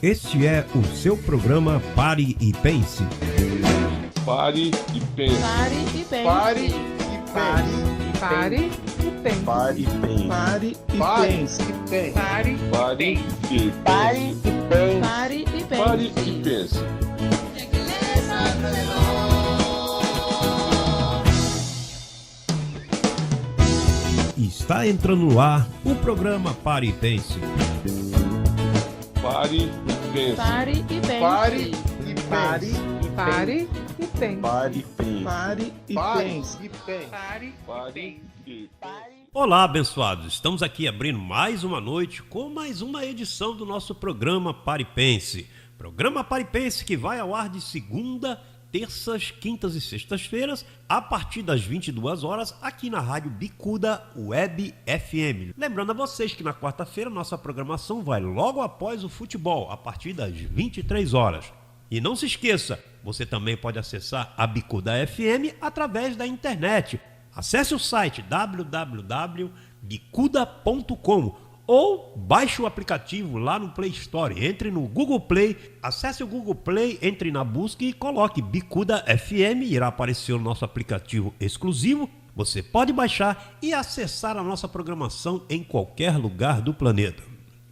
Este é o seu programa Pare e Pense. Pare e pense. Pare e pense. Pare e pense. Pare e pense. Pare e pense. Pare Pare e e pense. Pare e pense. Pare e pense. Pare e Pare e pense. pense. Está entrando no ar o programa Pare e Pense. Pare e pense. Pare e pense. Pare e pense. Pare e pense. Pare e pense. Pare e pense. Pare e Olá, abençoados. Estamos aqui abrindo mais uma noite com mais uma edição do nosso programa Pare e Pense. Programa Pare e Pense que vai ao ar de segunda, terças, quintas e sextas-feiras, a partir das 22 horas, aqui na Rádio Bicuda Web FM. Lembrando a vocês que na quarta-feira nossa programação vai logo após o futebol, a partir das 23 horas. E não se esqueça, você também pode acessar a Bicuda FM através da internet. Acesse o site www.bicuda.com ou baixe o aplicativo lá no Play Store. Entre no Google Play, acesse o Google Play, entre na busca e coloque Bicuda FM, irá aparecer o nosso aplicativo exclusivo. Você pode baixar e acessar a nossa programação em qualquer lugar do planeta.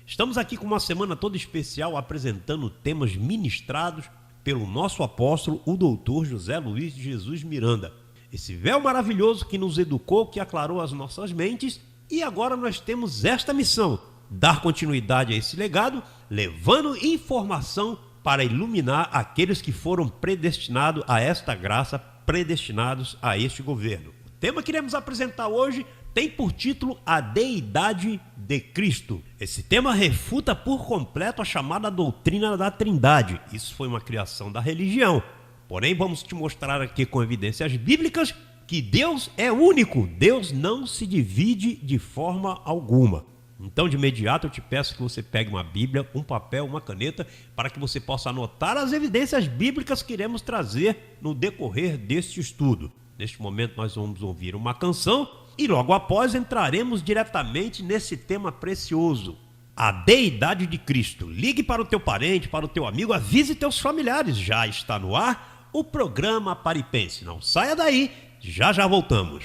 Estamos aqui com uma semana toda especial apresentando temas ministrados pelo nosso apóstolo, o doutor José Luiz de Jesus Miranda. Esse véu maravilhoso que nos educou, que aclarou as nossas mentes. E agora nós temos esta missão, dar continuidade a esse legado, levando informação para iluminar aqueles que foram predestinados a esta graça, predestinados a este governo. O tema que iremos apresentar hoje tem por título a Deidade de Cristo. Esse tema refuta por completo a chamada doutrina da Trindade. Isso foi uma criação da religião. Porém, vamos te mostrar aqui com evidências bíblicas que Deus é único, Deus não se divide de forma alguma. Então, de imediato, eu te peço que você pegue uma Bíblia, um papel, uma caneta, para que você possa anotar as evidências bíblicas que iremos trazer no decorrer deste estudo. Neste momento, nós vamos ouvir uma canção e logo após entraremos diretamente nesse tema precioso, a Deidade de Cristo. Ligue para o teu parente, para o teu amigo, avise teus familiares. Já está no ar o programa Pare e Pense. Não saia daí. Já voltamos.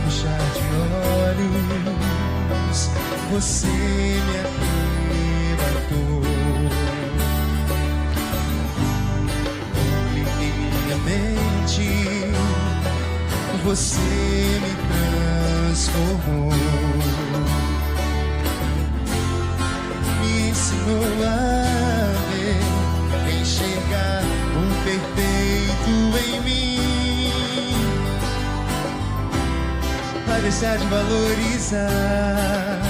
Puxar de olhos, você me arrebatou. Você me transformou, me ensinou a ver, enxergar o perfeito em mim, a deixar de valorizar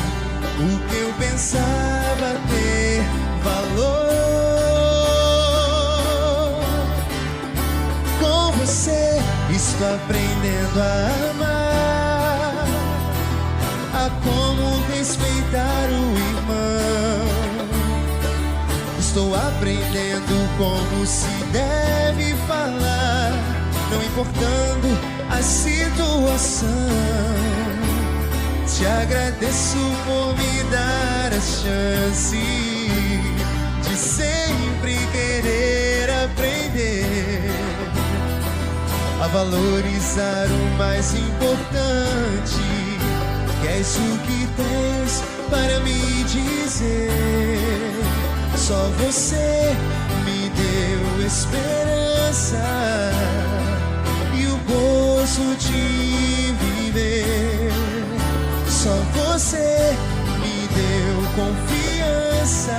o que eu pensava ter valor. Com você estou aprendendo a amar, a como respeitar o irmão. Estou aprendendo como se deve falar, não importando a situação. Te agradeço por me dar a chance de sempre querer aprender a valorizar o mais importante, que é isso que tens para me dizer. Só você me deu esperança e o gozo de viver. Só você me deu confiança,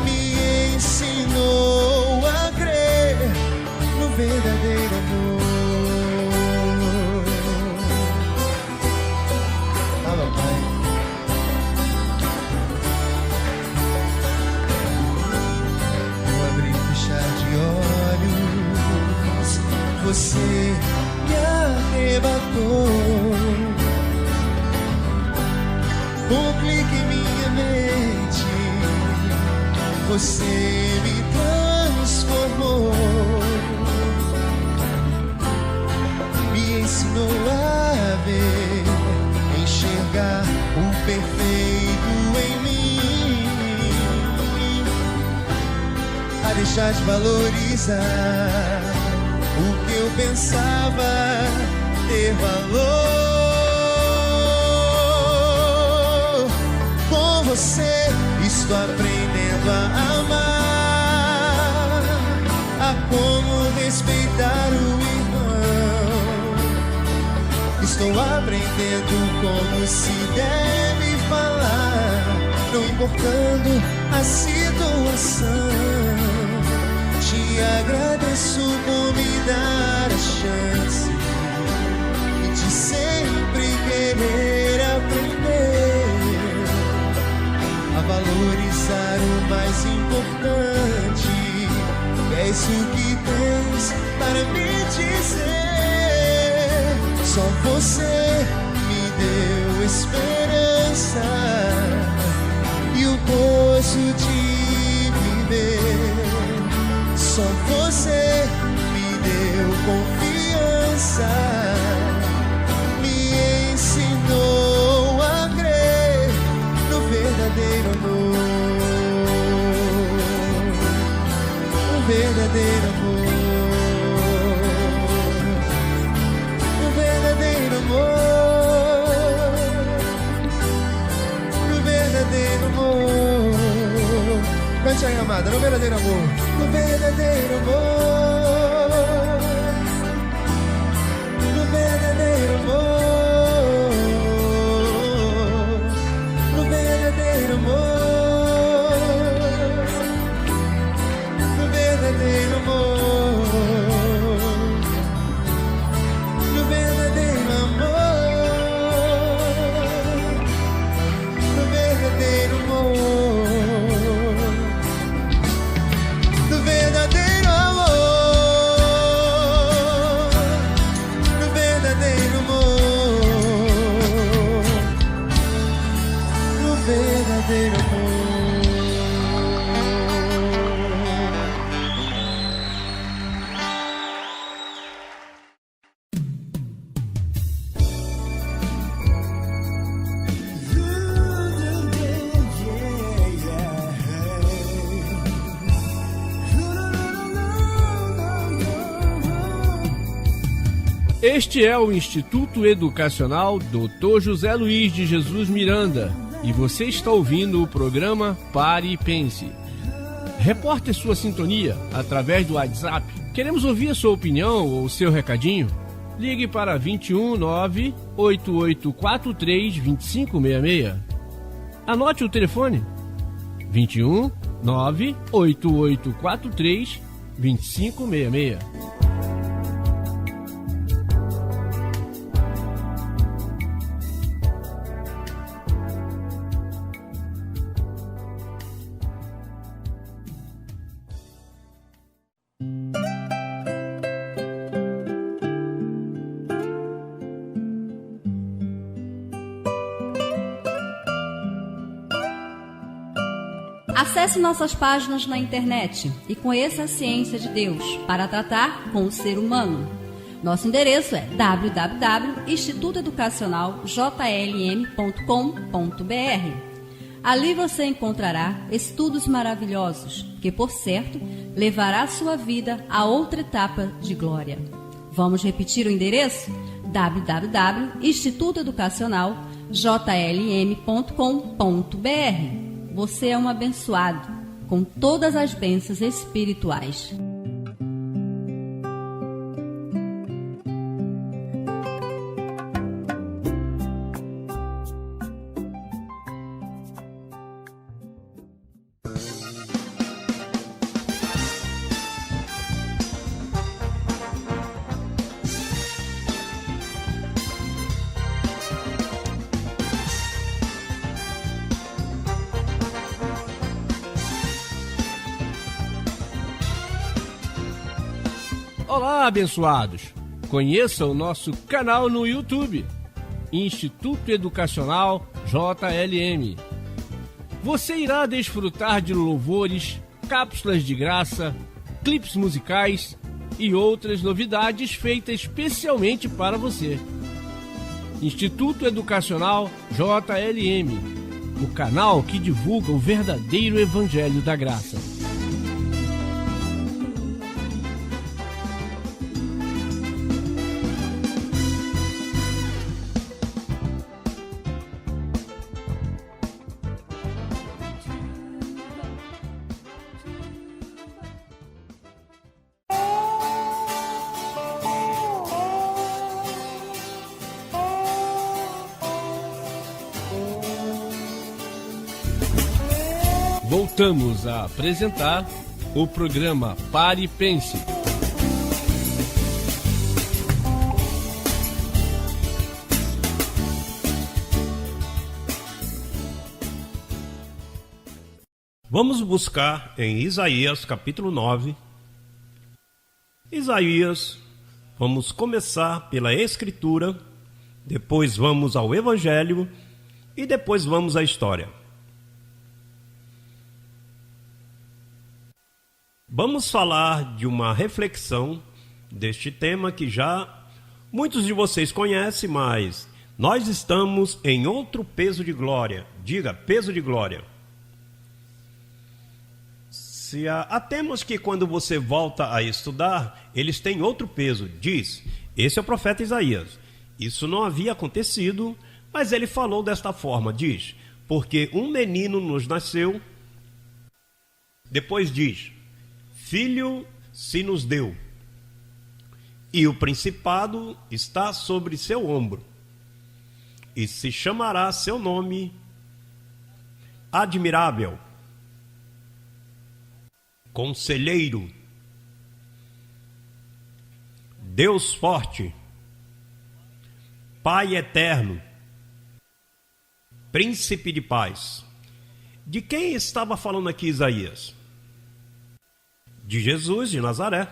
me ensinou a crer no verdadeiro amor. Fala, Pai. No abrir e fechar de olhos, você me arrebatou. você me transformou, me ensinou a ver, enxergar o perfeito em mim, a deixar de valorizar o que eu pensava ter valor. Com você estou aprendendo a amar, a como respeitar o irmão. Estou aprendendo como se deve falar, não importando a situação. Te agradeço por me dar a chance de sempre querer aprender a valorizar o mais importante. É isso que tens para me dizer. Só você me deu esperança e o gosto de viver. Só você me deu confiança, me ensinou a crer no verdadeiro amor, no verdadeiro amor, no verdadeiro amor, no verdadeiro amor. Cante aí, amada, no verdadeiro amor, no verdadeiro amor, no verdadeiro amor, no verdadeiro amor, no verdadeiro amor, no verdadeiro amor, no verdadeiro amor. Este é o Instituto Educacional Dr. José Luiz de Jesus Miranda e você está ouvindo o programa Pare e Pense. Reporte sua sintonia através do WhatsApp. Queremos ouvir a sua opinião ou o seu recadinho. Ligue para 21 98843 2566. Anote o telefone 21 98843 2566. Acesse nossas páginas na internet e conheça a ciência de Deus para tratar com o ser humano. Nosso endereço é www.institutoeducacionaljlm.com.br. Ali você encontrará estudos maravilhosos que, por certo, levará a sua vida a outra etapa de glória. Vamos repetir o endereço? www.institutoeducacionaljlm.com.br. Você é um abençoado com todas as bênçãos espirituais. Olá, abençoados! Conheça o nosso canal no YouTube, Instituto Educacional JLM. Você irá desfrutar de louvores, cápsulas de graça, clipes musicais e outras novidades feitas especialmente para você. Instituto Educacional JLM, o canal que divulga o verdadeiro Evangelho da Graça. Voltamos a apresentar o programa Pare e Pense. Vamos buscar em Isaías capítulo 9. Isaías, vamos começar pela Escritura, depois vamos ao Evangelho e depois vamos à história. Vamos falar de uma reflexão deste tema que já muitos de vocês conhecem, mas nós estamos em outro peso de glória. Diga, peso de glória. Há temas que quando você volta a estudar, eles têm outro peso. Diz, esse é o profeta Isaías. Isso não havia acontecido, mas ele falou desta forma. Diz, porque um menino nos nasceu. Depois diz, filho se nos deu, e o principado está sobre seu ombro, e se chamará seu nome Admirável, Conselheiro, Deus Forte, Pai Eterno, Príncipe de Paz. De quem estava falando aqui Isaías? De Jesus de Nazaré.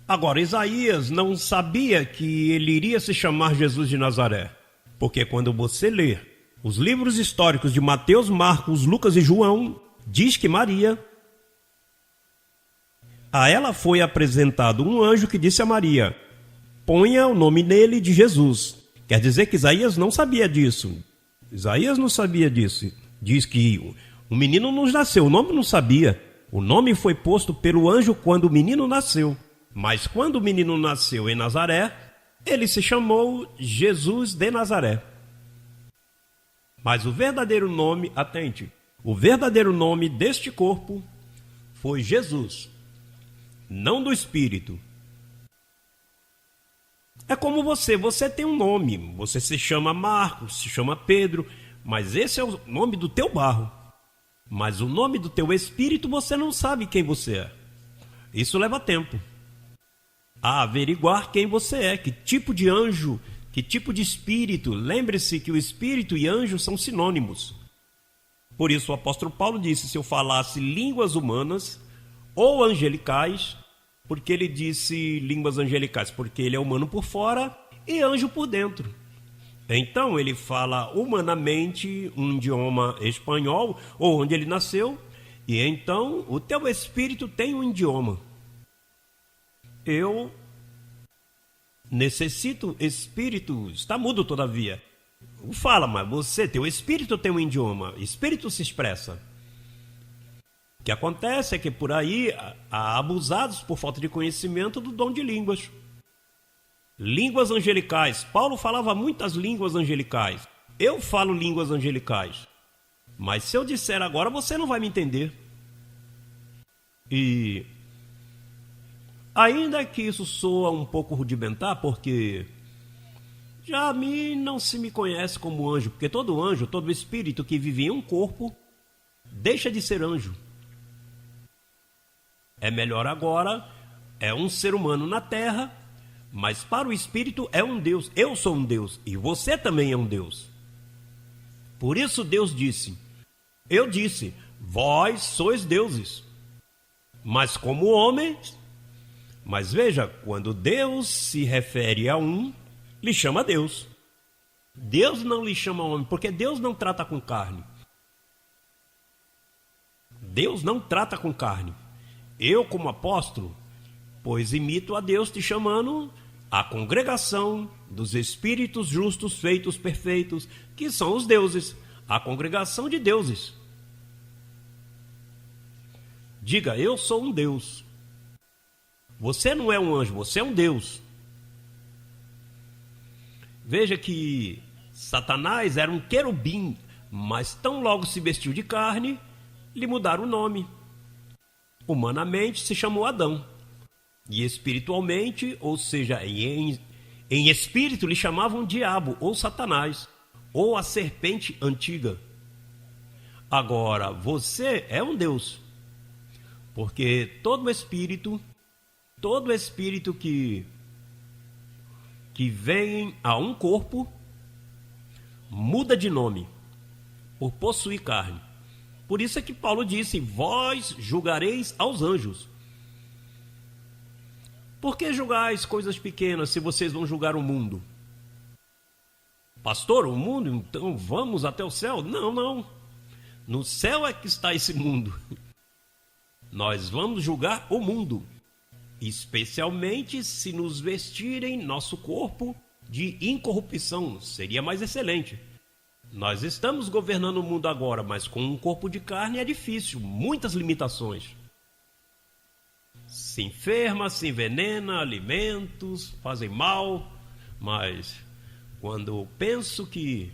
Agora, Isaías não sabia que ele iria se chamar Jesus de Nazaré, porque quando você lê os livros históricos de Mateus, Marcos, Lucas e João, diz que Maria, a ela foi apresentado um anjo que disse a Maria, ponha o nome nele de Jesus. Quer dizer que Isaías não sabia disso. Isaías não sabia disso. Diz que o menino nos nasceu, o nome não sabia. O nome foi posto pelo anjo quando o menino nasceu. Mas quando o menino nasceu em Nazaré, ele se chamou Jesus de Nazaré. Mas o verdadeiro nome, atente, o verdadeiro nome deste corpo foi Jesus, não do Espírito. É como você tem um nome, você se chama Marcos, se chama Pedro, mas esse é o nome do teu barro. Mas o nome do teu espírito você não sabe quem você é. Isso leva tempo. A averiguar quem você é, que tipo de anjo, que tipo de espírito. Lembre-se que o espírito e anjo são sinônimos. Por isso o apóstolo Paulo disse, se eu falasse línguas humanas ou angelicais, porque ele disse línguas angelicais, porque ele é humano por fora e anjo por dentro. Então ele fala humanamente um idioma espanhol, ou onde ele nasceu, e então o teu espírito tem um idioma. Eu necessito espírito, está mudo todavia. Fala, mas você, teu espírito tem um idioma, espírito se expressa. O que acontece é que por aí há abusados por falta de conhecimento do dom de línguas. Línguas angelicais. Paulo falava muitas línguas angelicais. Eu falo línguas angelicais. Mas se eu disser agora, você não vai me entender. E ainda que isso soa um pouco rudimentar, porque já a mim não se me conhece como anjo, porque todo anjo, todo espírito que vive em um corpo, deixa de ser anjo. É melhor agora, é um ser humano na terra, mas para o espírito é um Deus. Eu sou um Deus e você também é um Deus. Por isso Deus disse, eu disse, vós sois deuses, mas como homens. Mas veja, quando Deus se refere a um, lhe chama Deus. Deus não lhe chama homem, porque Deus não trata com carne. Deus não trata com carne. Eu, como apóstolo, pois imito a Deus te chamando a congregação dos espíritos justos feitos perfeitos, que são os deuses, a congregação de deuses. Diga, eu sou um Deus. Você não é um anjo, você é um Deus. Veja que Satanás era um querubim, mas tão logo se vestiu de carne, lhe mudaram o nome. Humanamente se chamou Adão. E espiritualmente, ou seja, em espírito, lhe chamavam diabo, ou Satanás, ou a serpente antiga. Agora, você é um Deus. Porque todo espírito que vem a um corpo, muda de nome, por possuir carne. Por isso é que Paulo disse, vós julgareis aos anjos. Por que julgais coisas pequenas se vocês vão julgar o mundo? Pastor, o mundo, então vamos até o céu? Não, não. No céu é que está esse mundo. Nós vamos julgar o mundo, especialmente se nos vestirem nosso corpo de incorrupção, seria mais excelente. Nós estamos governando o mundo agora, mas com um corpo de carne é difícil, muitas limitações. Se enferma, se envenena, alimentos fazem mal, mas quando penso que,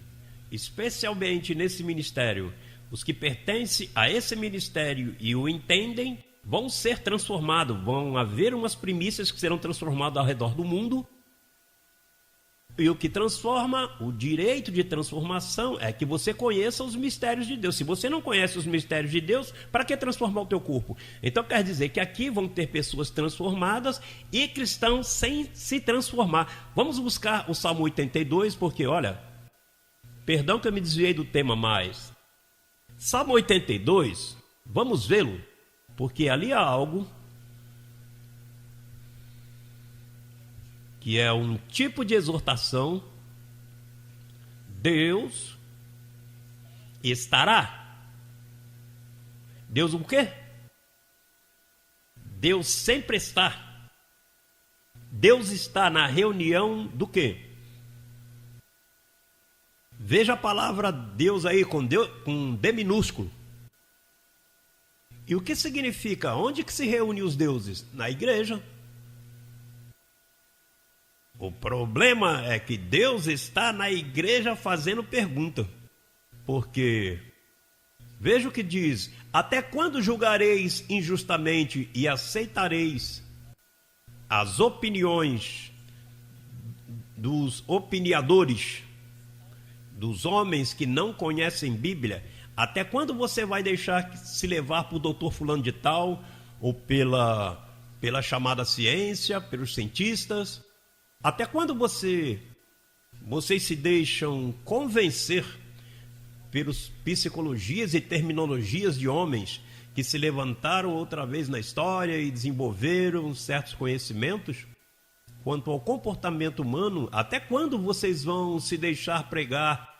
especialmente nesse ministério, os que pertencem a esse ministério e o entendem, vão ser transformados, vão haver umas primícias que serão transformadas ao redor do mundo. E o que transforma, o direito de transformação é que você conheça os mistérios de Deus. Se você não conhece os mistérios de Deus, para que transformar o teu corpo? Então quer dizer que aqui vão ter pessoas transformadas e cristãos sem se transformar. Vamos buscar o Salmo 82, porque olha, perdão que eu me desviei do tema, mas Salmo 82, vamos vê-lo, porque ali há algo que é um tipo de exortação. Deus estará. Deus o quê? Deus sempre está. Deus está na reunião do quê? Veja a palavra Deus aí com D minúsculo. E o que significa? Onde que se reúnem os deuses? Na igreja. O problema é que Deus está na igreja fazendo pergunta. Porque, veja o que diz, até quando julgareis injustamente e aceitareis as opiniões dos opiniadores, dos homens que não conhecem Bíblia? Até quando você vai deixar se levar por doutor fulano de tal, ou pela chamada ciência, pelos cientistas? Até quando vocês se deixam convencer pelas psicologias e terminologias de homens que se levantaram outra vez na história e desenvolveram certos conhecimentos quanto ao comportamento humano? Até quando vocês vão se deixar pregar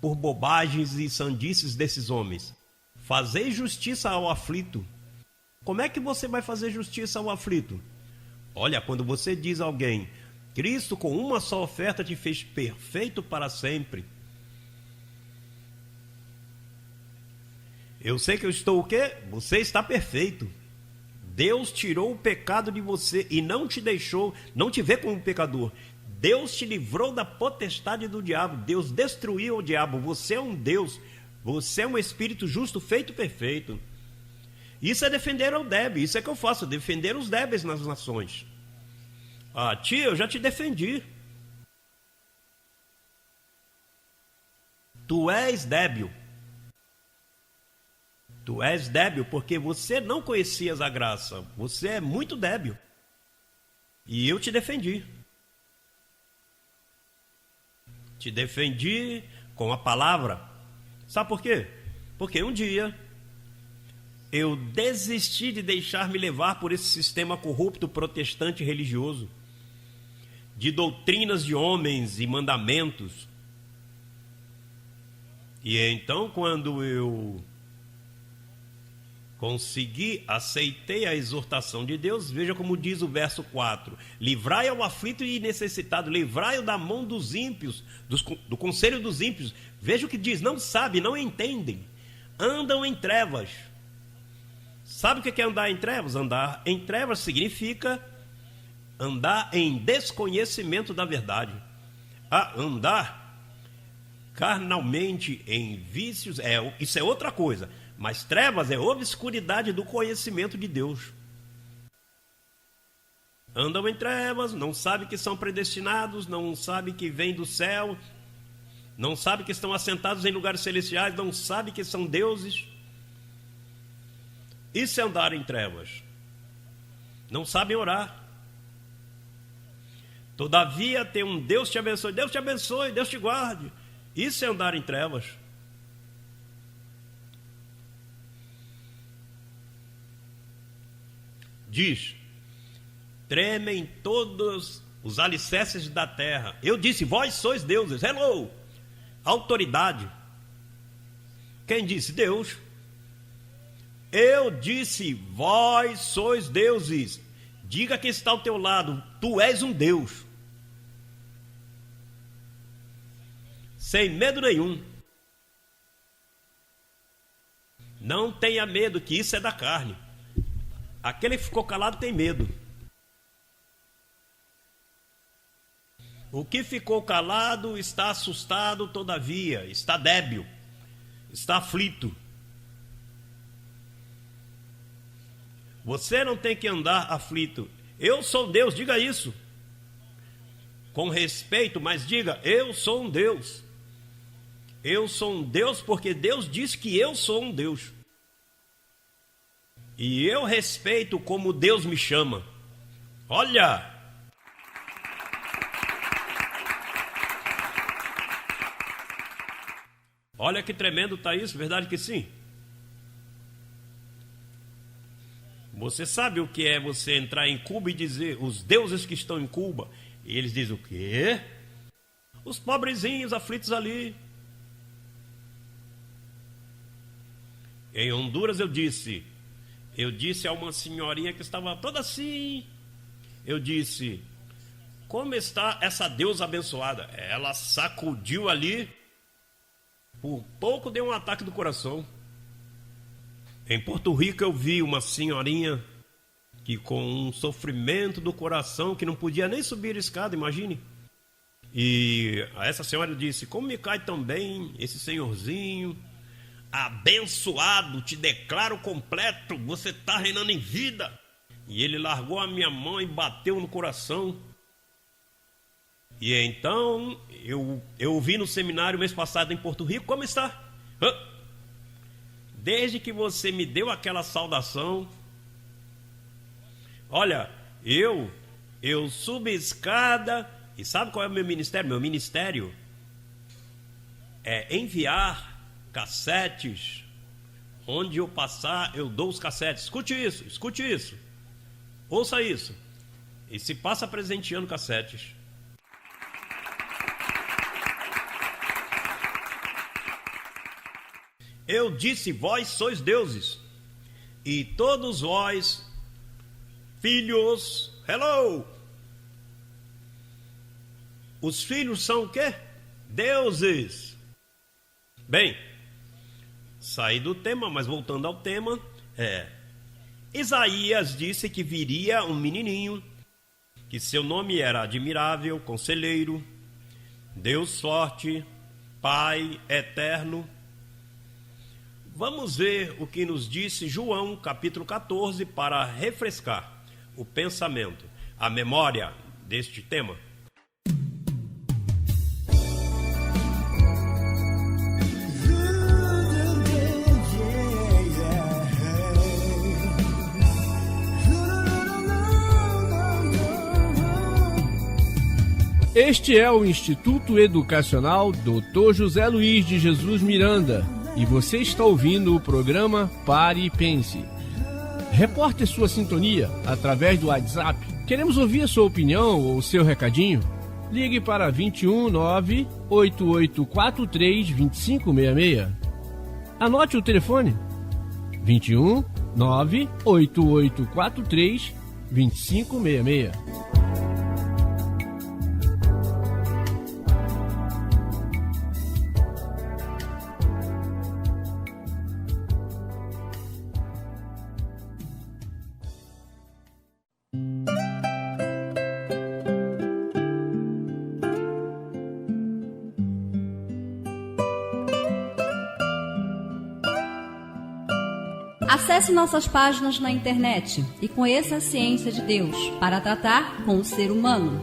por bobagens e sandices desses homens? Fazei justiça ao aflito. Como é que você vai fazer justiça ao aflito? Olha, quando você diz a alguém, Cristo com uma só oferta te fez perfeito para sempre. Eu sei que eu estou o quê? Você está perfeito. Deus tirou o pecado de você e não te deixou, não te vê como pecador. Deus te livrou da potestade do diabo. Deus destruiu o diabo. Você é um Deus. Você é um espírito justo feito perfeito. Isso é defender o débil. Isso é que eu faço, defender os débeis nas nações. Ah, tia, eu já te defendi. Tu és débil. Tu és débil porque você não conhecias a graça. Você é muito débil. E eu te defendi. Te defendi com a palavra. Sabe por quê? Porque um dia eu desisti de deixar-me levar por esse sistema corrupto protestante religioso, de doutrinas de homens e mandamentos. E então, quando eu Consegui, aceitei a exortação de Deus. Veja como diz o verso 4. Livrai ao aflito e necessitado, livrai-o da mão dos ímpios, do conselho dos ímpios. Veja o que diz, não sabem, não entendem. Andam em trevas. Sabe o que é andar em trevas? Andar em trevas significa andar em desconhecimento da verdade. Andar carnalmente em vícios, isso é outra coisa. Mas trevas é obscuridade do conhecimento de Deus. Andam em trevas, não sabem que são predestinados, não sabem que vêm do céu, não sabem que estão assentados em lugares celestiais, não sabem que são deuses. Isso é andar em trevas. Não sabem orar. Todavia tem um Deus te abençoe, Deus te abençoe, Deus te guarde. Isso é andar em trevas. Diz, tremem todos os alicerces da terra. Eu disse, vós sois deuses. Hello! Autoridade. Quem disse? Deus. Eu disse, vós sois deuses. Diga quem está ao teu lado, tu és um Deus. Sem medo nenhum. Não tenha medo, que isso é da carne. Aquele que ficou calado tem medo. O que ficou calado está assustado, todavia, está débil, está aflito. Você não tem que andar aflito. Eu sou Deus, diga isso. Com respeito, mas diga, eu sou um Deus. Eu sou um Deus porque Deus disse que eu sou um Deus. E eu respeito como Deus me chama. Olha! Olha que tremendo está isso, verdade que sim? Você sabe o que é você entrar em Cuba e dizer, os deuses que estão em Cuba? E eles dizem o quê? Os pobrezinhos aflitos ali. Em Honduras eu disse a uma senhorinha que estava toda assim, eu disse, como está essa deusa abençoada? Ela sacudiu ali, por pouco deu um ataque do coração. Em Porto Rico eu vi uma senhorinha que com um sofrimento do coração, que não podia nem subir a escada, imagine. E a essa senhora disse, como me cai tão bem esse senhorzinho, abençoado, te declaro completo, você está reinando em vida. E ele largou a minha mão e bateu no coração. E então, eu vi no seminário mês passado em Porto Rico, como está? Desde que você me deu aquela saudação, olha, eu subo a escada, e sabe qual é o meu ministério? Meu ministério é enviar cassetes. Onde eu passar, eu dou os cassetes. Escute isso. Ouça isso. E se passa presenteando cassetes. Eu disse, vós sois deuses, e todos vós, filhos, hello! Os filhos são o quê? Deuses. Bem, saí do tema, mas voltando ao tema, Isaías disse que viria um menininho, que seu nome era Admirável, Conselheiro, Deus Forte, Pai Eterno. Vamos ver o que nos disse João, capítulo 14, para refrescar o pensamento, a memória deste tema. Este é o Instituto Educacional Dr. José Luiz de Jesus Miranda e você está ouvindo o programa Pare e Pense. Reporte sua sintonia através do WhatsApp. Queremos ouvir a sua opinião ou o seu recadinho. Ligue para 21 98843 2566. Anote o telefone 21 98843-2566. Acesse nossas páginas na internet e conheça a ciência de Deus para tratar com o ser humano.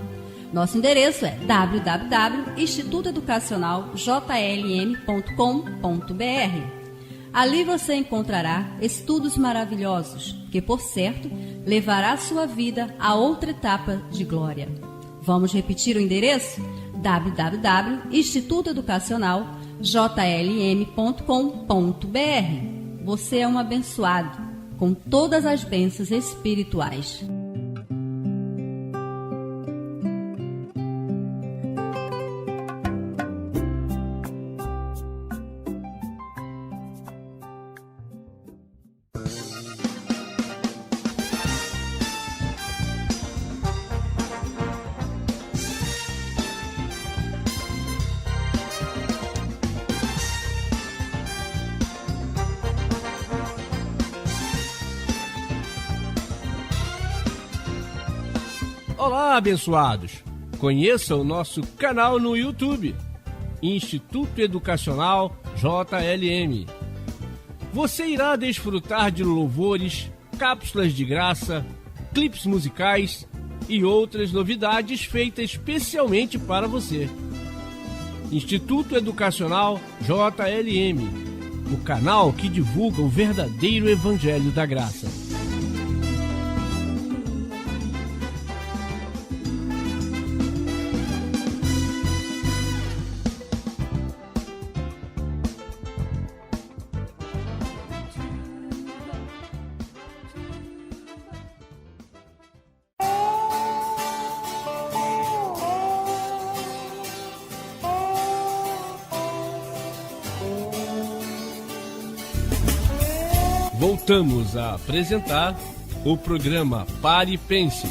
Nosso endereço é www.institutoeducacionaljlm.com.br. Ali você encontrará estudos maravilhosos que, por certo, levará sua vida a outra etapa de glória. Vamos repetir o endereço? www.institutoeducacionaljlm.com.br. Você é um abençoado com todas as bênçãos espirituais. Olá, abençoados! Conheça o nosso canal no YouTube, Instituto Educacional JLM. Você irá desfrutar de louvores, cápsulas de graça, clipes musicais e outras novidades feitas especialmente para você. Instituto Educacional JLM, o canal que divulga o verdadeiro Evangelho da Graça. Voltamos a apresentar o programa Pare e Pense.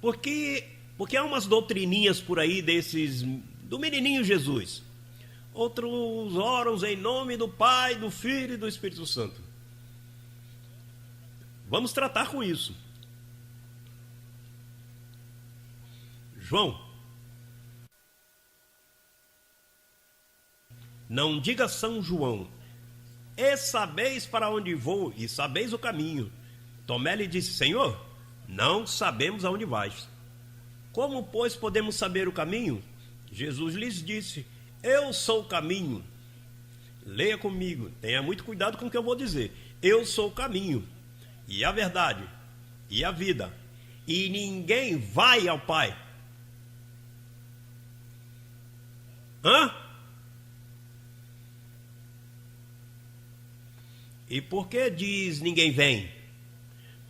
Porque há umas doutrininhas por aí desses do menininho Jesus. Outros oram em nome do Pai, do Filho e do Espírito Santo. Vamos tratar com isso. João, não diga São João, e sabeis para onde vou, e sabeis o caminho. Tomé lhe disse: Senhor, não sabemos aonde vais. Como, pois, podemos saber o caminho? Jesus lhes disse: Eu sou o caminho. Leia comigo, tenha muito cuidado com o que eu vou dizer. Eu sou o caminho, e a verdade, e a vida, e ninguém vai ao Pai. E por que diz ninguém vem?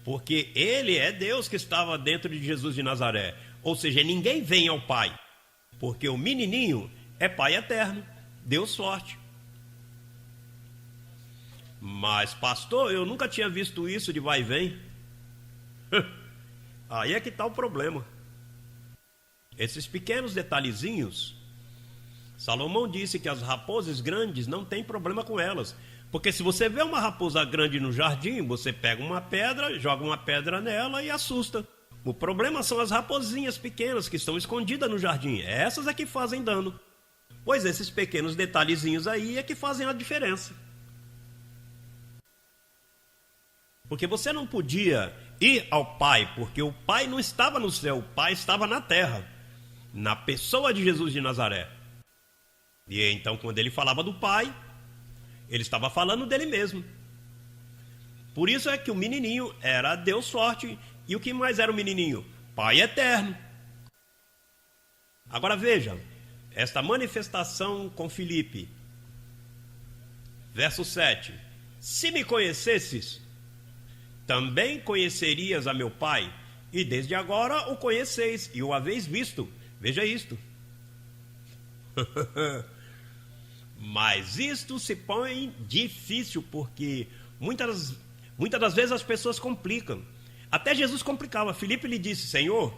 Porque ele é Deus que estava dentro de Jesus de Nazaré. Ou seja, ninguém vem ao Pai, porque o menininho é Pai eterno, Deus forte. Mas, pastor, eu nunca tinha visto isso de vai e vem. Aí é que está o problema. Esses pequenos detalhezinhos, Salomão disse que as raposas grandes não tem problema com elas. Porque se você vê uma raposa grande no jardim, você pega uma pedra, joga uma pedra nela e assusta. O problema são as raposinhas pequenas que estão escondidas no jardim. Essas é que fazem dano. Pois esses pequenos detalhezinhos aí é que fazem a diferença. Porque você não podia ir ao Pai, porque o Pai não estava no céu, o Pai estava na terra, na pessoa de Jesus de Nazaré. E então, quando ele falava do Pai, ele estava falando dele mesmo. Por isso é que o menininho era Deus forte. E o que mais era o menininho? Pai eterno. Agora veja, esta manifestação com Filipe. Verso 7. Se me conhecesses, também conhecerias a meu Pai. E desde agora o conheceis e o haveis visto. Veja isto. Mas isto se põe difícil, porque muitas das vezes as pessoas complicam. Até Jesus complicava. Filipe lhe disse: Senhor,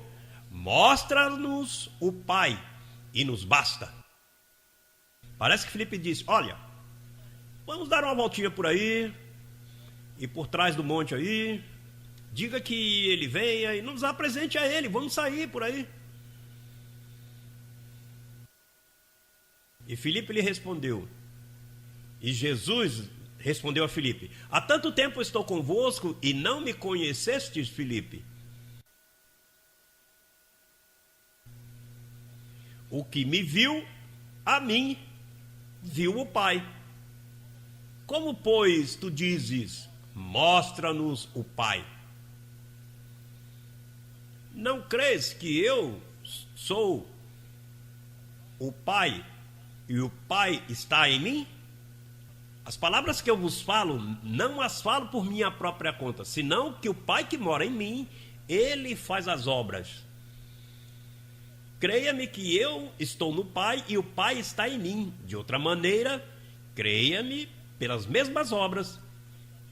mostra-nos o Pai e nos basta. Parece que Filipe disse: olha, vamos dar uma voltinha por aí e por trás do monte aí, diga que ele venha e nos apresente a ele, vamos sair por aí. E Filipe lhe respondeu, e Jesus respondeu a Filipe: há tanto tempo estou convosco e não me conhecestes, Filipe? O que me viu, a mim viu o Pai. Como, pois, tu dizes, mostra-nos o Pai? Não crês que eu sou o Pai e o Pai está em mim? As palavras que eu vos falo, não as falo por minha própria conta, senão que o Pai que mora em mim, ele faz as obras. Creia-me que eu estou no Pai e o Pai está em mim. De outra maneira, creia-me pelas mesmas obras.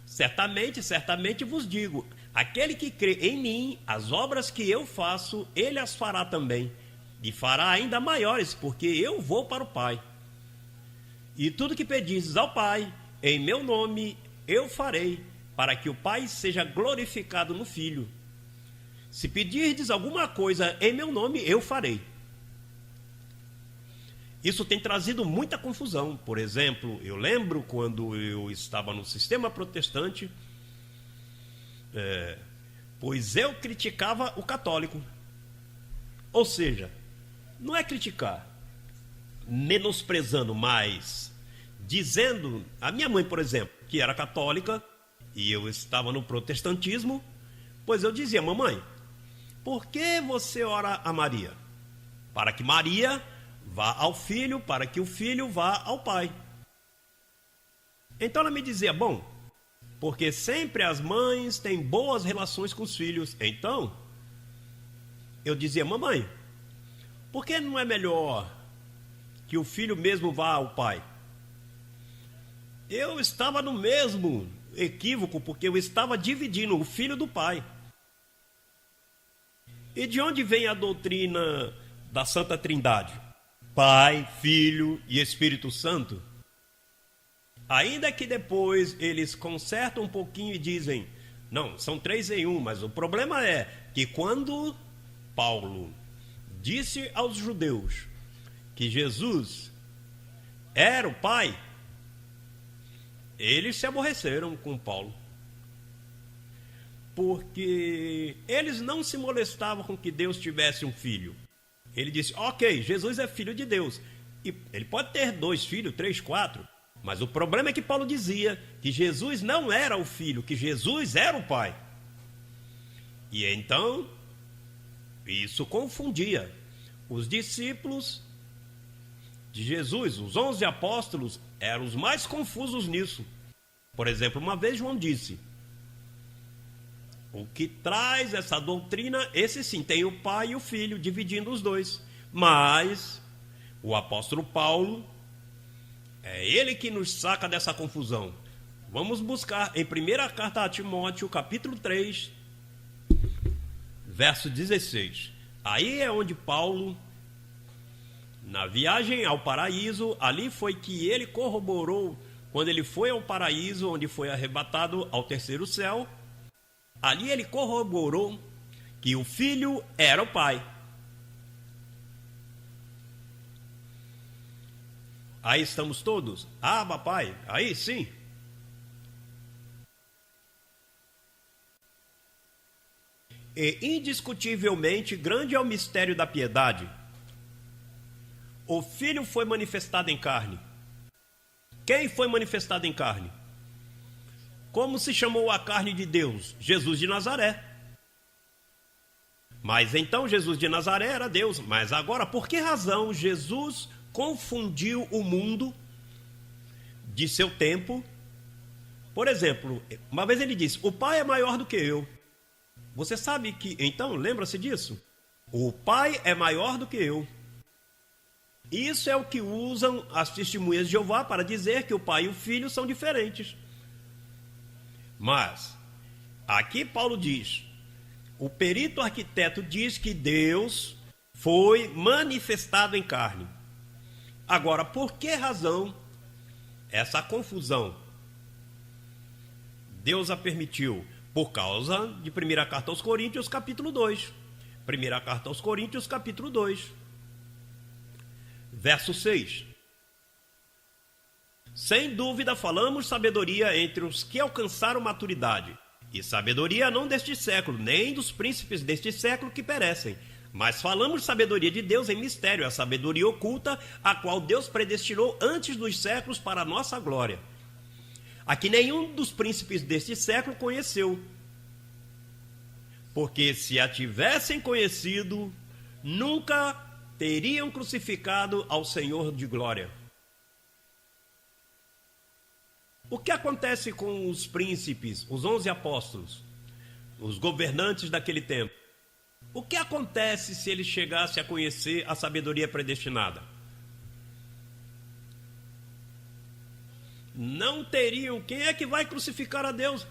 Certamente vos digo, aquele que crê em mim, as obras que eu faço, ele as fará também. E fará ainda maiores, porque eu vou para o Pai. E tudo que pedizes ao Pai, em meu nome, eu farei, para que o Pai seja glorificado no Filho. Se pedirdes alguma coisa em meu nome, eu farei. Isso tem trazido muita confusão. Por exemplo, eu lembro quando eu estava no sistema protestante, pois eu criticava o católico. Ou seja, não é criticar, menosprezando, mas dizendo, a minha mãe, por exemplo, que era católica e eu estava no protestantismo, pois eu dizia: mamãe, por que você ora a Maria? Para que Maria vá ao Filho, para que o Filho vá ao Pai. Então ela me dizia: bom, porque sempre as mães têm boas relações com os filhos. Então eu dizia: mamãe, por que não é melhor que o filho mesmo vá ao Pai? Eu estava no mesmo equívoco, porque eu estava dividindo o filho do Pai. E de onde vem a doutrina da Santa Trindade? Pai, Filho e Espírito Santo? Ainda que depois eles consertam um pouquinho e dizem: não, são 3 em 1, mas o problema é que quando Paulo disse aos judeus que Jesus era o Pai, eles se aborreceram com Paulo, porque eles não se molestavam com que Deus tivesse um filho. Ele disse: ok, Jesus é filho de Deus, e ele pode ter 2 filhos, 3, 4, mas o problema é que Paulo dizia que Jesus não era o filho, que Jesus era o Pai. E então isso confundia os discípulos de Jesus. Os 11 apóstolos eram os mais confusos nisso. Por exemplo, uma vez João disse: o que traz essa doutrina, esse sim, tem o Pai e o Filho, dividindo os dois. Mas o apóstolo Paulo, é ele que nos saca dessa confusão. Vamos buscar em 1ª carta a Timóteo, capítulo 3, verso 16. Aí é onde Paulo, na viagem ao paraíso, ali foi que ele corroborou, quando ele foi ao paraíso, onde foi arrebatado ao 3º céu, ali ele corroborou que o Filho era o Pai. Aí estamos todos? Ah, papai, aí sim. E indiscutivelmente grande é o mistério da piedade. O Filho foi manifestado em carne. Quem foi manifestado em carne? Como se chamou a carne de Deus? Jesus de Nazaré. Mas então Jesus de Nazaré era Deus. Mas agora, por que razão Jesus confundiu o mundo de seu tempo? Por exemplo, uma vez ele disse: o Pai é maior do que eu. Você sabe que, então, lembra-se disso? O Pai é maior do que eu. Isso é o que usam as testemunhas de Jeová para dizer que o Pai e o Filho são diferentes. Mas, aqui Paulo diz, o perito arquiteto diz que Deus foi manifestado em carne. Agora, por que razão essa confusão? Deus a permitiu por causa de 1ª carta aos Coríntios, capítulo 2. 1ª carta aos Coríntios, capítulo 2. Verso 6. Sem dúvida falamos sabedoria entre os que alcançaram maturidade, e sabedoria não deste século, nem dos príncipes deste século que perecem, mas falamos sabedoria de Deus em mistério, a sabedoria oculta, a qual Deus predestinou antes dos séculos para a nossa glória, a que nenhum dos príncipes deste século conheceu, porque se a tivessem conhecido, nunca teriam crucificado ao Senhor de glória. O que acontece com os príncipes, os 11 apóstolos, os governantes daquele tempo? O que acontece se eles chegassem a conhecer a sabedoria predestinada? Não teriam. Quem é que vai crucificar a Deus?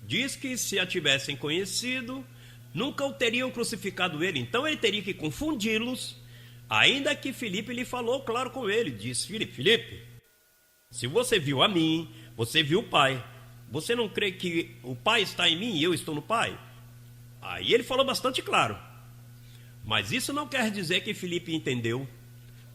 Diz que se a tivessem conhecido, nunca o teriam crucificado ele. Então ele teria que confundi-los, ainda que Filipe lhe falou claro com ele. Diz Filipe, se você viu a mim, você viu o Pai. Você não crê que o Pai está em mim e eu estou no Pai? Aí ele falou bastante claro. Mas isso não quer dizer que Filipe entendeu,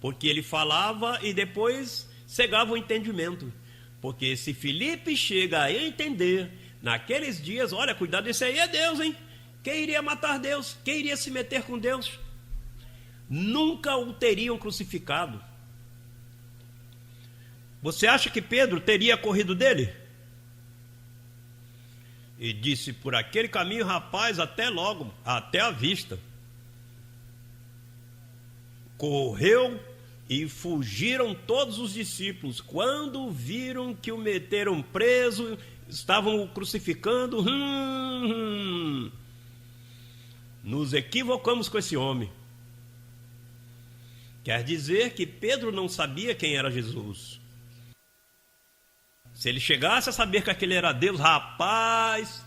porque ele falava e depois cegava o entendimento. Porque se Filipe chega a entender, naqueles dias, olha, cuidado, esse aí é Deus, hein? Quem iria matar Deus? Quem iria se meter com Deus? Nunca o teriam crucificado. Você acha que Pedro teria corrido dele? E disse, por aquele caminho, rapaz, até logo, até a vista. Correu e fugiram todos os discípulos. Quando viram que o meteram preso, estavam o crucificando. Nos equivocamos com esse homem. Quer dizer que Pedro não sabia quem era Jesus. Se ele chegasse a saber que aquele era Deus, rapaz,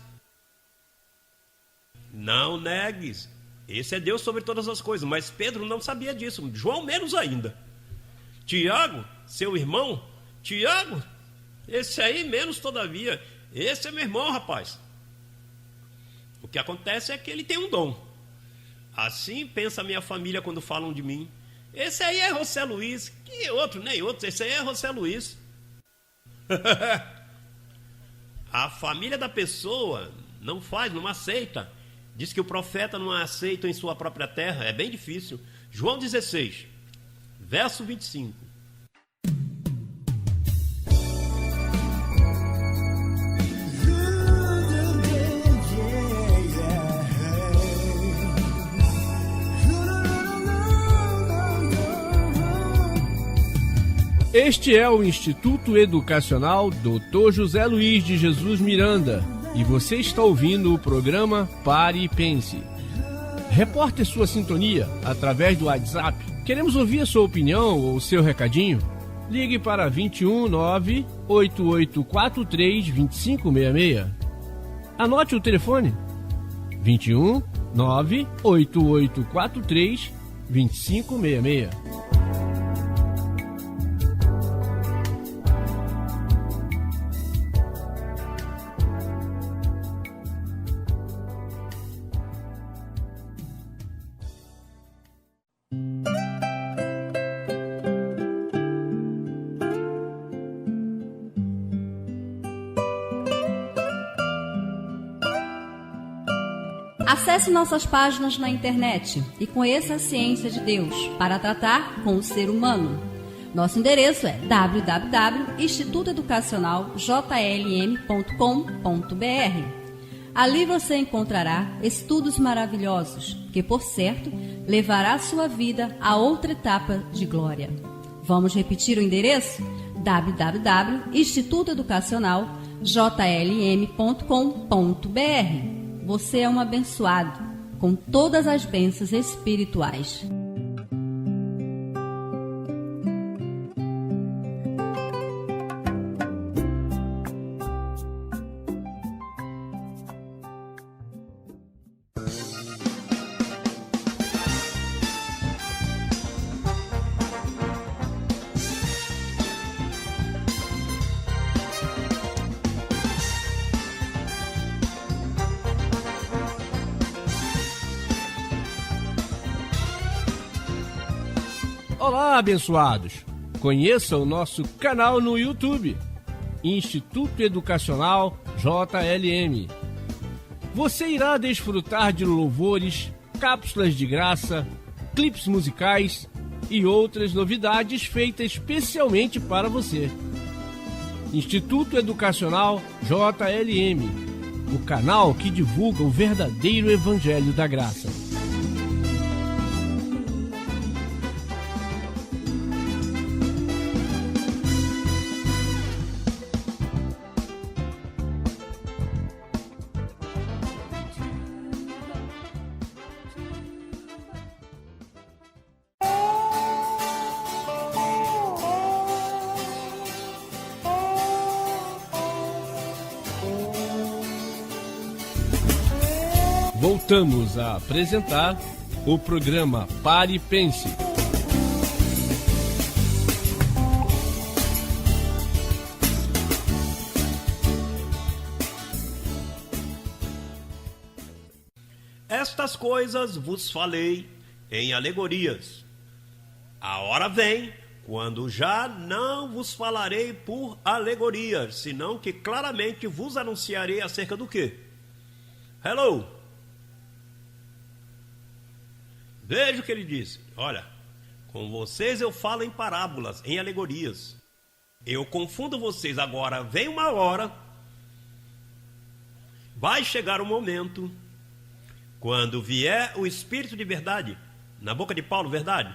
não negues, esse é Deus sobre todas as coisas. Mas Pedro não sabia disso, João menos ainda. Tiago, seu irmão, Tiago, esse aí menos todavia, esse é meu irmão, rapaz. O que acontece é que ele tem um dom. Assim pensa a minha família quando falam de mim. Esse aí é José Luiz, que outro, nem outro, esse aí é José Luiz. A família da pessoa não faz, não aceita. Diz que o profeta não aceita em sua própria terra, é bem difícil. João 16, verso 25. Este é o Instituto Educacional Dr. José Luiz de Jesus Miranda e você está ouvindo o programa Pare e Pense. Reporte sua sintonia através do WhatsApp. Queremos ouvir a sua opinião ou seu recadinho? Ligue para 21 98843 2566. Anote o telefone: 21 98843 2566. Acesse nossas páginas na internet e conheça a ciência de Deus para tratar com o ser humano. Nosso endereço é www.institutoeducacionaljlm.com.br. Ali você encontrará estudos maravilhosos que, por certo, levará sua vida a outra etapa de glória. Vamos repetir o endereço? www.institutoeducacionaljlm.com.br. Você é um abençoado com todas as bênçãos espirituais. Olá, abençoados! Conheça o nosso canal no YouTube, Instituto Educacional JLM. Você irá desfrutar de louvores, cápsulas de graça, clipes musicais e outras novidades feitas especialmente para você. Instituto Educacional JLM, o canal que divulga o verdadeiro Evangelho da Graça. Voltamos a apresentar o programa Pare e Pense. Estas coisas vos falei em alegorias. A hora vem, quando já não vos falarei por alegorias, senão que claramente vos anunciarei acerca do quê? Hello! Veja o que ele disse. Olha, com vocês eu falo em parábolas, em alegorias. Eu confundo vocês. Agora vem uma hora, vai chegar o momento, quando vier o Espírito de verdade, na boca de Paulo, verdade?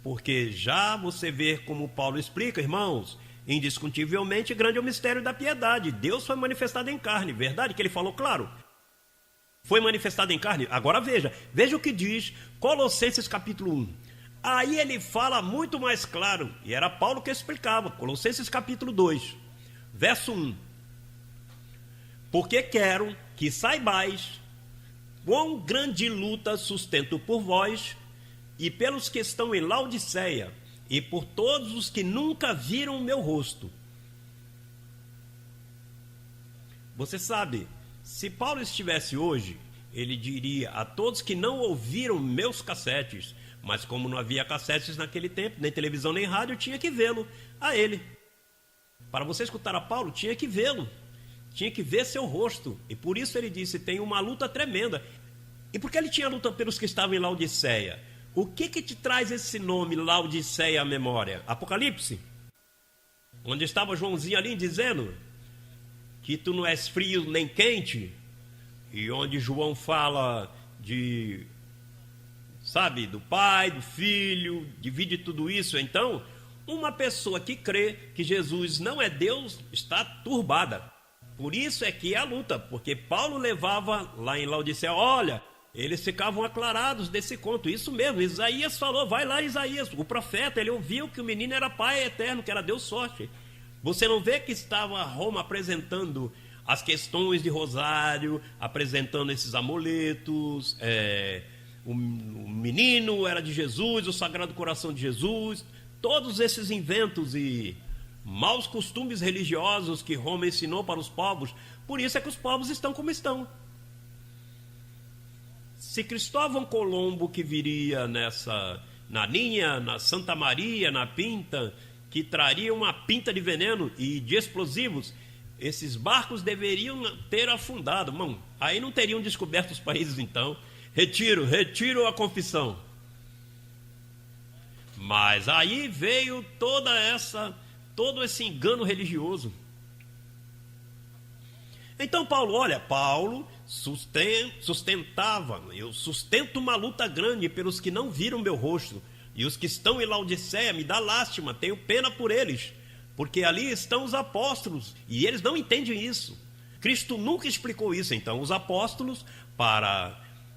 Porque já você vê como Paulo explica, irmãos, indiscutivelmente grande é o mistério da piedade. Deus foi manifestado em carne, verdade? Que ele falou, claro. Foi manifestado em carne. Agora veja o que diz Colossenses capítulo 1. Aí ele fala muito mais claro, e era Paulo que explicava, Colossenses capítulo 2, verso 1. Porque quero que saibais quão grande luta sustento por vós e pelos que estão em Laodiceia e por todos os que nunca viram o meu rosto. Você sabe, se Paulo estivesse hoje, ele diria a todos que não ouviram meus cassetes, mas como não havia cassetes naquele tempo, nem televisão nem rádio, tinha que vê-lo a ele. Para você escutar a Paulo, tinha que vê-lo, tinha que ver seu rosto. E por isso ele disse, tem uma luta tremenda. E por que ele tinha luta pelos que estavam em Laodiceia? O que te traz esse nome Laodiceia à memória? Apocalipse? Onde estava Joãozinho ali dizendo que tu não és frio nem quente, e onde João fala de, sabe, do Pai, do Filho, divide tudo isso. Então, uma pessoa que crê que Jesus não é Deus está turbada. Por isso é que é a luta, porque Paulo levava lá em Laodiceia, olha, eles ficavam aclarados desse conto, isso mesmo, Isaías falou, vai lá Isaías, o profeta, ele ouviu que o menino era Pai eterno, que era Deus forte. Você não vê que estava Roma apresentando as questões de rosário, apresentando esses amuletos, o menino era de Jesus, o Sagrado Coração de Jesus, todos esses inventos e maus costumes religiosos que Roma ensinou para os povos. Por isso é que os povos estão como estão. Se Cristóvão Colombo, que viria na linha, na Santa Maria, na Pinta, que traria uma pinta de veneno e de explosivos, esses barcos deveriam ter afundado. Mano, aí não teriam descoberto os países então. Retiro a confissão. Mas aí veio todo esse engano religioso. Então Paulo sustentava, eu sustento uma luta grande pelos que não viram meu rosto. E os que estão em Laodiceia, me dá lástima, tenho pena por eles, porque ali estão os apóstolos, e eles não entendem isso. Cristo nunca explicou isso, então os apóstolos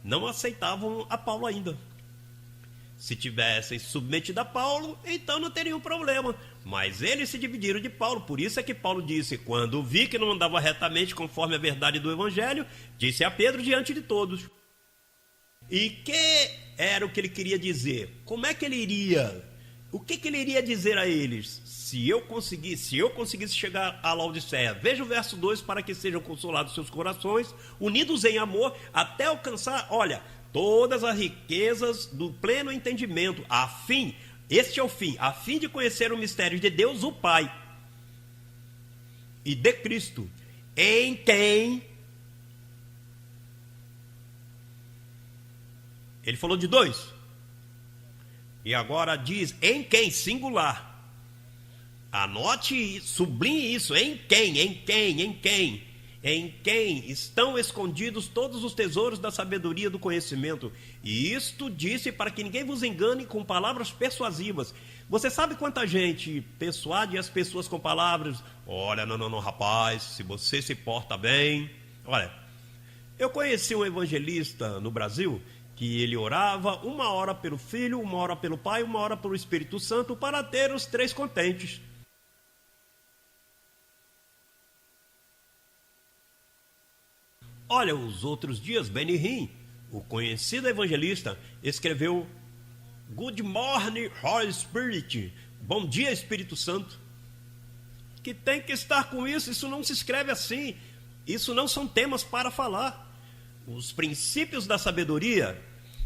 não aceitavam a Paulo ainda. Se tivessem submetido a Paulo, então não teriam problema. Mas eles se dividiram de Paulo, por isso é que Paulo disse, quando vi que não andava retamente conforme a verdade do Evangelho, disse a Pedro diante de todos. E que era o que ele queria dizer? Como é que ele iria? O que ele iria dizer a eles? Se eu conseguisse chegar a Laodiceia, veja o verso 2, para que sejam consolados seus corações, unidos em amor, até alcançar, olha, todas as riquezas do pleno entendimento, este é o fim, a fim de conhecer o mistério de Deus, o Pai, e de Cristo, em quem... Ele falou de 2. E agora diz em quem, singular. Anote, sublinhe isso, em quem estão escondidos todos os tesouros da sabedoria e do conhecimento. E isto disse para que ninguém vos engane com palavras persuasivas. Você sabe quanta gente persuade as pessoas com palavras? Olha, não, rapaz, se você se porta bem... Olha, eu conheci um evangelista no Brasil... que ele orava 1 hora pelo Filho, 1 hora pelo Pai, 1 hora pelo Espírito Santo, para ter os 3 contentes. Olha, os outros dias, Benny Hinn, o conhecido evangelista, escreveu Good Morning, Holy Spirit, Bom dia, Espírito Santo. Que tem que estar com isso não se escreve assim, isso não são temas para falar. Os princípios da sabedoria,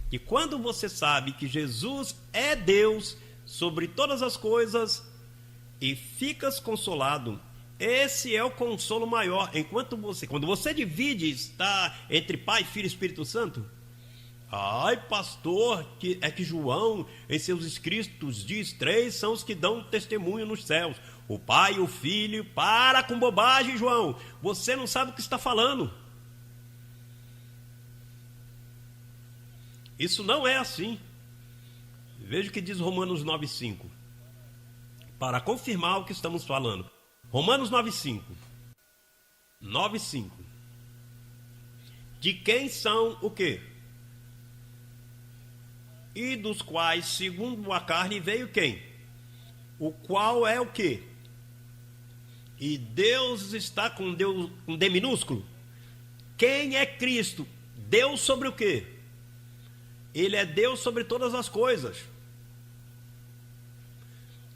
que quando você sabe que Jesus é Deus sobre todas as coisas e ficas consolado, esse é o consolo maior. Quando você divide, está entre Pai, Filho e Espírito Santo. Ai, pastor, que João em seus escritos diz 3 são os que dão testemunho nos céus, o Pai e o Filho. Para com bobagem, João, você não sabe o que está falando. Isso não é assim. Veja o que diz Romanos 9,5. Para confirmar o que estamos falando. Romanos 9,5. 9,5. De quem são o quê? E dos quais, segundo a carne, veio quem? O qual é o quê? E Deus está com Deus com D minúsculo. Quem é Cristo? Deus sobre o quê? Ele é Deus sobre todas as coisas.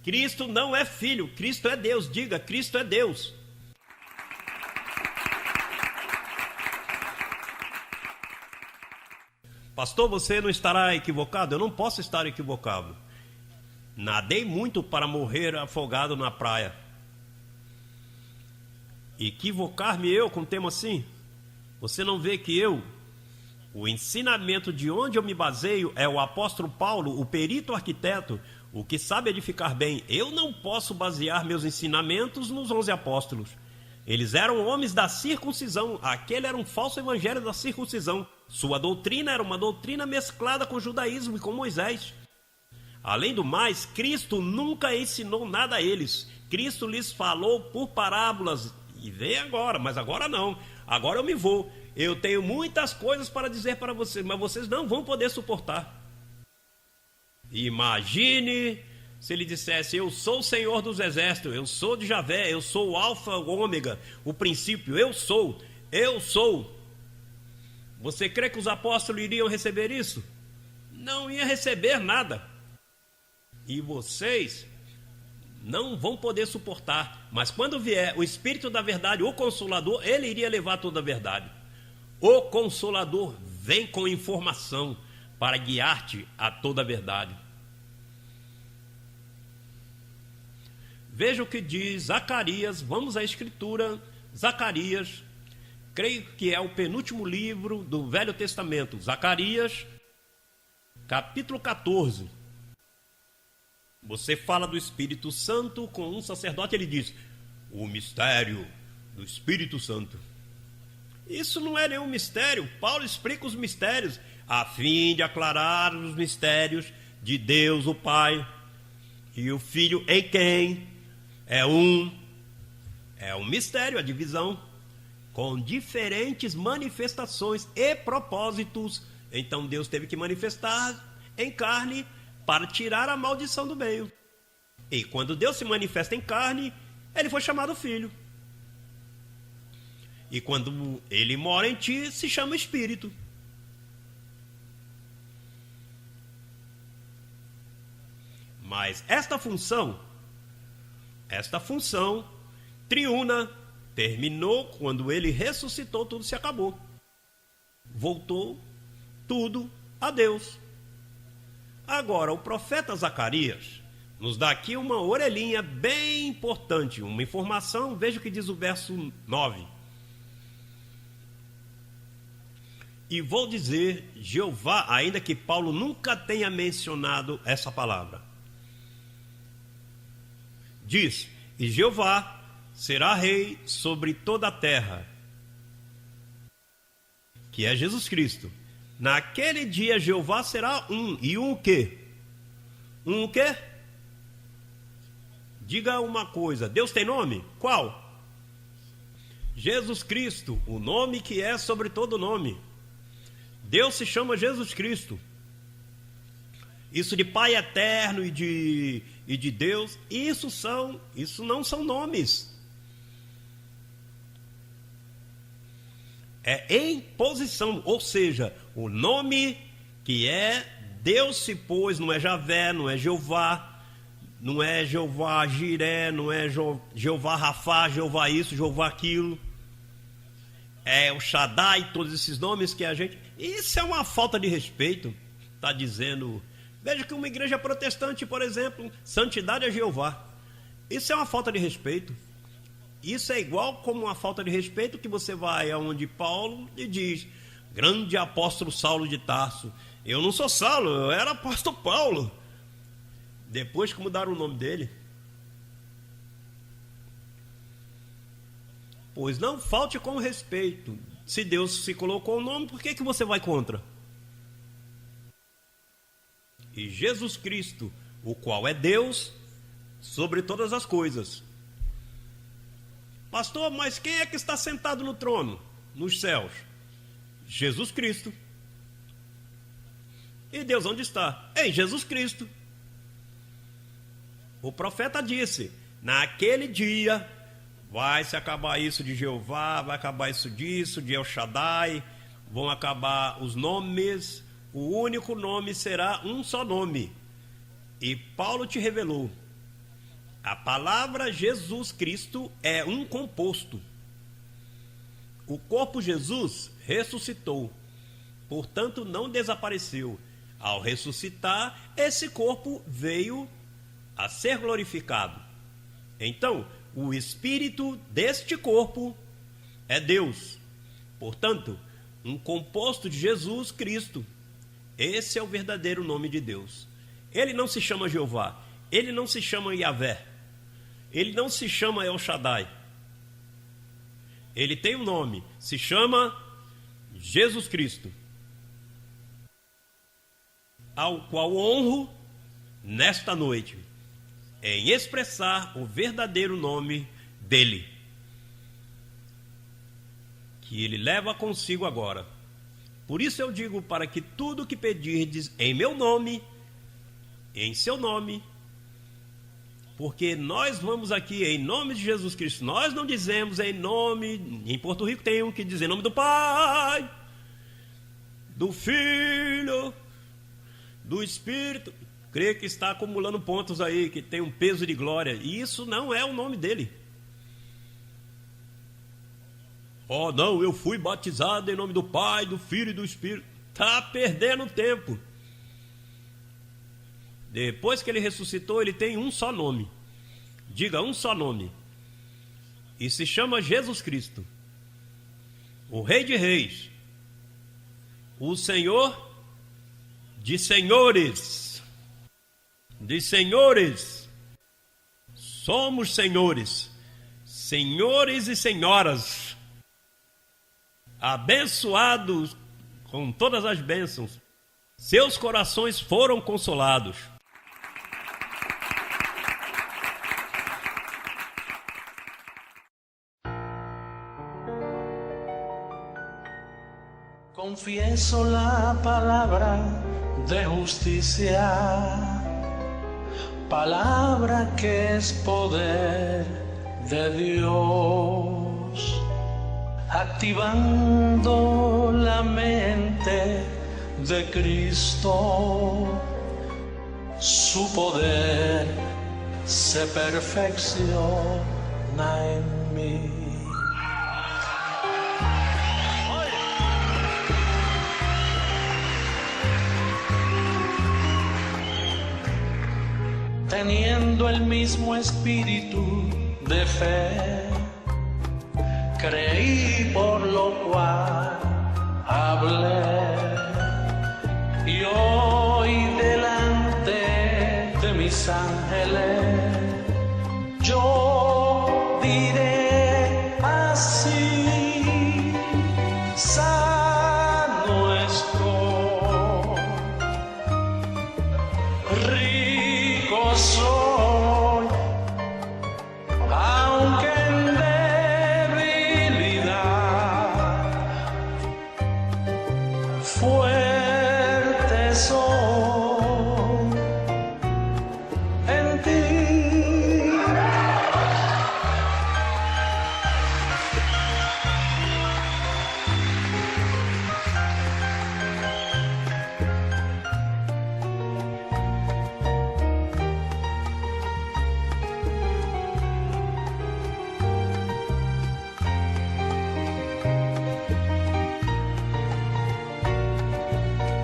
Cristo não é filho, Cristo é Deus. Diga, Cristo é Deus. Pastor, você não estará equivocado? Eu não posso estar equivocado. Nadei muito para morrer afogado na praia. Equivocar-me eu com um tema assim? Você não vê que o ensinamento de onde eu me baseio é o apóstolo Paulo, o perito arquiteto, o que sabe edificar bem. Eu não posso basear meus ensinamentos nos 11 apóstolos. Eles eram homens da circuncisão. Aquele era um falso evangelho da circuncisão. Sua doutrina era uma doutrina mesclada com o judaísmo e com Moisés. Além do mais, Cristo nunca ensinou nada a eles. Cristo lhes falou por parábolas. E vem agora, mas agora não. Agora eu me vou. Eu tenho muitas coisas para dizer para vocês, mas vocês não vão poder suportar. Imagine se ele dissesse: eu sou o Senhor dos Exércitos, eu sou de Javé, eu sou o Alfa, o Ômega, o princípio, eu sou. Você crê que os apóstolos iriam receber isso? Não ia receber nada. E vocês não vão poder suportar. Mas quando vier o Espírito da verdade, o Consolador, ele iria levar toda a verdade. O Consolador vem com informação para guiar-te a toda a verdade. Veja o que diz Zacarias. Vamos à Escritura. Zacarias, creio que é o penúltimo livro do Velho Testamento. Zacarias, capítulo 14. Você fala do Espírito Santo com um sacerdote, ele diz: o mistério do Espírito Santo. Isso não é nenhum mistério. Paulo explica os mistérios a fim de aclarar os mistérios de Deus o Pai e o Filho em quem é um mistério, a divisão, com diferentes manifestações e propósitos. Então Deus teve que manifestar em carne para tirar a maldição do meio. E quando Deus se manifesta em carne, ele foi chamado Filho. E quando ele mora em ti, se chama Espírito. Mas esta função triuna terminou quando ele ressuscitou, tudo se acabou. Voltou tudo a Deus. Agora, o profeta Zacarias nos dá aqui uma orelhinha bem importante, uma informação. Veja o que diz o verso 9. E vou dizer Jeová, ainda que Paulo nunca tenha mencionado essa palavra. Diz, e Jeová será rei sobre toda a terra, que é Jesus Cristo. Naquele dia Jeová será um. E um o quê? Um o quê? Diga uma coisa. Deus tem nome? Qual? Jesus Cristo, o nome que é sobre todo nome. Deus se chama Jesus Cristo. Isso de Pai eterno e de Deus, isso não são nomes. É em posição, ou seja, o nome que é Deus se pôs, não é Javé, não é Jeová, não é Jeová Jiré, não é Jeová Rafá, Jeová isso, Jeová aquilo. É o Shaddai, todos esses nomes que a gente... Isso é uma falta de respeito, está dizendo... Veja que uma igreja protestante, por exemplo, santidade é Jeová. Isso é uma falta de respeito. Isso é igual como uma falta de respeito que você vai aonde Paulo e diz, grande apóstolo Saulo de Tarso. Eu não sou Saulo, eu era apóstolo Paulo. Depois que mudaram o nome dele. Pois não falte com respeito. Se Deus se colocou o nome, por que você vai contra? E Jesus Cristo, o qual é Deus sobre todas as coisas. Pastor, mas quem é que está sentado no trono, nos céus? Jesus Cristo. E Deus onde está? Em Jesus Cristo. O profeta disse, naquele dia vai se acabar isso de Jeová, vai acabar isso disso, de El Shaddai, vão acabar os nomes, o único nome será um só nome. E Paulo te revelou, a palavra Jesus Cristo é um composto. O corpo Jesus ressuscitou, portanto não desapareceu. Ao ressuscitar, esse corpo veio a ser glorificado. Então, o espírito deste corpo é Deus. Portanto, um composto de Jesus Cristo. Esse é o verdadeiro nome de Deus. Ele não se chama Jeová, ele não se chama Yahvé, ele não se chama El Shaddai. Ele tem um nome, se chama Jesus Cristo, ao qual honro nesta noite, em expressar o verdadeiro nome dele, que ele leva consigo agora. Por isso eu digo, para que tudo que pedirdes em meu nome, em seu nome, porque nós vamos aqui em nome de Jesus Cristo, nós não dizemos em nome, em Porto Rico tem um que diz em nome do Pai, do Filho, do Espírito. Creio que está acumulando pontos aí, que tem um peso de glória, e isso não é o nome dele. Oh não, eu fui batizado em nome do Pai, do Filho e do Espírito. Está perdendo tempo. Depois que ele ressuscitou, ele tem um só nome. Diga, um só nome. E se chama Jesus Cristo, o Rei de Reis, o Senhor de senhores. De senhores. Somos senhores. Senhores e senhoras. Abençoados com todas as bênçãos. Seus corações foram consolados. Confieso la palabra de justicia, palabra que es poder de Dios, activando la mente de Cristo, su poder se perfecciona en mí. Teniendo el mismo espíritu de fe, creí por lo cual hablé, y hoy delante de mis ángeles yo diré así: sano estoy, rico soy, aunque en debilidad, fuerte soy en ti.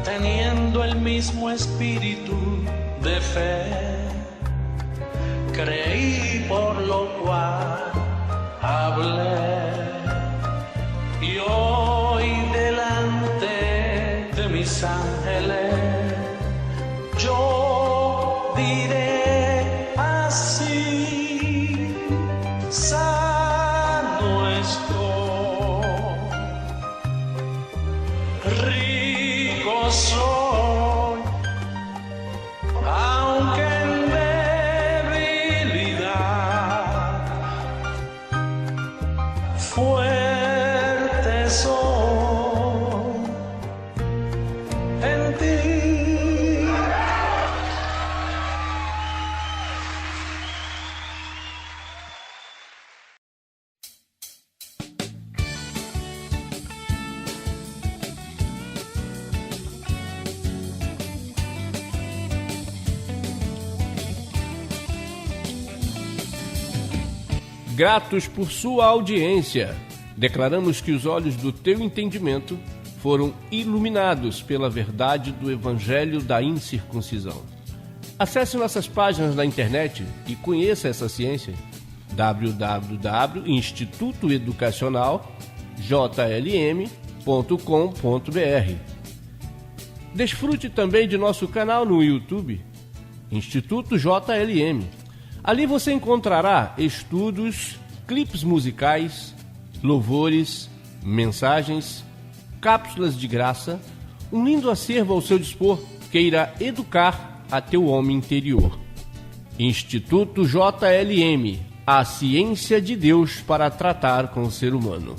Teniendo el mismo espíritu de fe, creí por lo cual hablé, y hoy delante de mis ángeles yo diré así: sano estoy, rico soy, aunque en debilidad, fuerte soy en ti. Gratos por sua audiência, declaramos que os olhos do teu entendimento foram iluminados pela verdade do Evangelho da Incircuncisão. Acesse nossas páginas na internet e conheça essa ciência: www.institutoeducacionaljlm.com.br. Desfrute também de nosso canal no YouTube, Instituto JLM. Ali você encontrará estudos, clipes musicais, louvores, mensagens, cápsulas de graça, um lindo acervo ao seu dispor que irá educar a teu homem interior. Instituto JLM, a ciência de Deus para tratar com o ser humano.